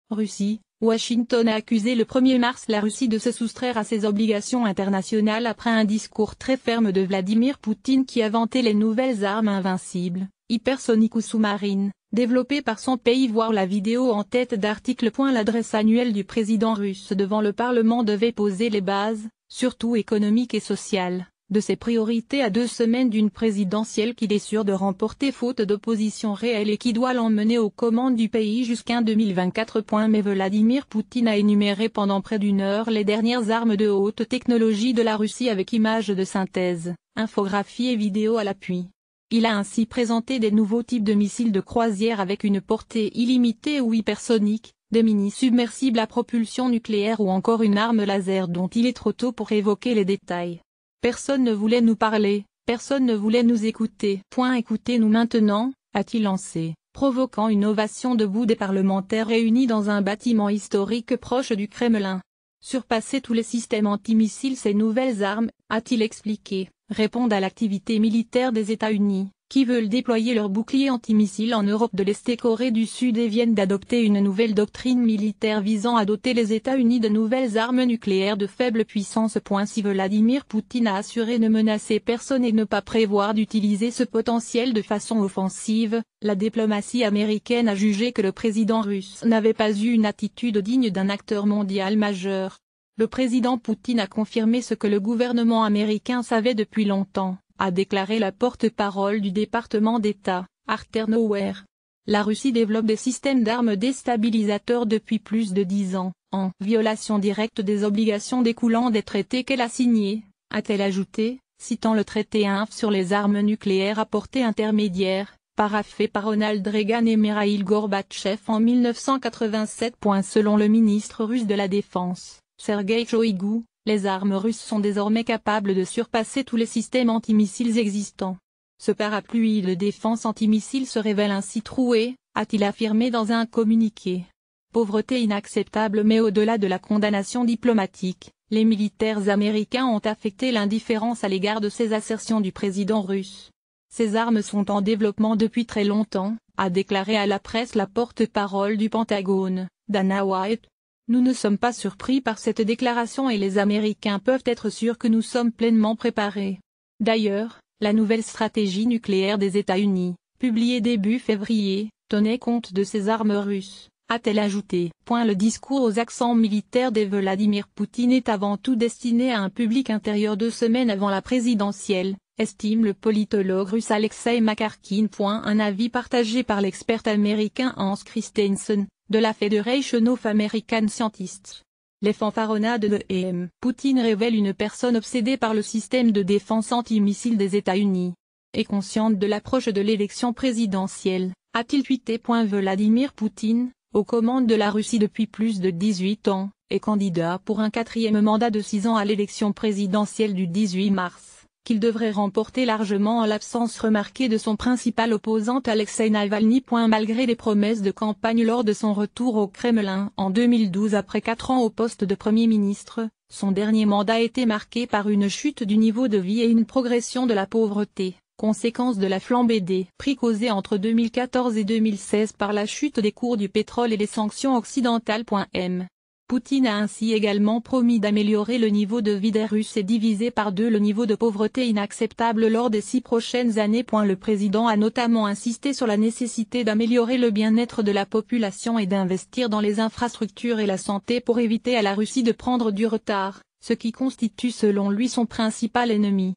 Russie. Washington a accusé le 1er mars la Russie de se soustraire à ses obligations internationales après un discours très ferme de Vladimir Poutine qui a vanté les nouvelles armes invincibles, hypersoniques ou sous-marines, développées par son pays. Voir la vidéo en tête d'article. L'adresse annuelle du président russe devant le Parlement devait poser les bases, surtout économiques et sociales, de ses priorités à 2 semaines d'une présidentielle qu'il est sûr de remporter faute d'opposition réelle et qui doit l'emmener aux commandes du pays jusqu'en 2024. Mais Vladimir Poutine a énuméré pendant près d'1 heure les dernières armes de haute technologie de la Russie avec images de synthèse, infographie et vidéos à l'appui. Il a ainsi présenté des nouveaux types de missiles de croisière avec une portée illimitée ou hypersonique, des mini-submersibles à propulsion nucléaire ou encore une arme laser dont il est trop tôt pour évoquer les détails. Personne ne voulait nous parler, personne ne voulait nous écouter. Écoutez-nous maintenant, a-t-il lancé, provoquant une ovation debout des parlementaires réunis dans un bâtiment historique proche du Kremlin. Surpasser tous les systèmes antimissiles, ces nouvelles armes, a-t-il expliqué, répondent à l'activité militaire des États-Unis, qui veulent déployer leurs boucliers antimissiles en Europe de l'Est et Corée du Sud et viennent d'adopter une nouvelle doctrine militaire visant à doter les États-Unis de nouvelles armes nucléaires de faible puissance. Si Vladimir Poutine a assuré ne menacer personne et ne pas prévoir d'utiliser ce potentiel de façon offensive, la diplomatie américaine a jugé que le président russe n'avait pas eu une attitude digne d'un acteur mondial majeur. Le président Poutine a confirmé ce que le gouvernement américain savait depuis longtemps, a déclaré la porte-parole du département d'État, Arthur Nauer. La Russie développe des systèmes d'armes déstabilisateurs depuis plus de 10 ans, en violation directe des obligations découlant des traités qu'elle a signés, a-t-elle ajouté, citant le traité INF sur les armes nucléaires à portée intermédiaire, paraphé par Ronald Reagan et Mikhaïl Gorbatchev en 1987. Selon le ministre russe de la Défense, Sergueï Shoïgu, les armes russes sont désormais capables de surpasser tous les systèmes antimissiles existants. Ce parapluie de défense antimissile se révèle ainsi troué, a-t-il affirmé dans un communiqué. Pauvreté inacceptable. Mais au-delà de la condamnation diplomatique, les militaires américains ont affecté l'indifférence à l'égard de ces assertions du président russe. Ces armes sont en développement depuis très longtemps, a déclaré à la presse la porte-parole du Pentagone, Dana White. Nous ne sommes pas surpris par cette déclaration et les Américains peuvent être sûrs que nous sommes pleinement préparés. D'ailleurs, la nouvelle stratégie nucléaire des États-Unis, publiée début février, tenait compte de ces armes russes, a-t-elle ajouté. Le discours aux accents militaires de Vladimir Poutine est avant tout destiné à un public intérieur 2 semaines avant la présidentielle, estime le politologue russe Alexei Makarkin. Un avis partagé par l'expert américain Hans Christensen, de la Federation of American Scientists. Les fanfaronnades de M. Poutine révèlent une personne obsédée par le système de défense antimissile des États-Unis. Et consciente de l'approche de l'élection présidentielle, a-t-il tweeté. Vladimir Poutine, aux commandes de la Russie depuis plus de 18 ans, est candidat pour un 4e mandat de 6 ans à l'élection présidentielle du 18 mars. Qu'il devrait remporter largement en l'absence remarquée de son principal opposant Alexei Navalny. Malgré les promesses de campagne lors de son retour au Kremlin en 2012 après 4 ans au poste de Premier ministre, son dernier mandat a été marqué par une chute du niveau de vie et une progression de la pauvreté, conséquence de la flambée des prix causée entre 2014 et 2016 par la chute des cours du pétrole et les sanctions occidentales. M. Poutine a ainsi également promis d'améliorer le niveau de vie des Russes et diviser par 2 le niveau de pauvreté inacceptable lors des 6 prochaines années. Le président a notamment insisté sur la nécessité d'améliorer le bien-être de la population et d'investir dans les infrastructures et la santé pour éviter à la Russie de prendre du retard, ce qui constitue selon lui son principal ennemi.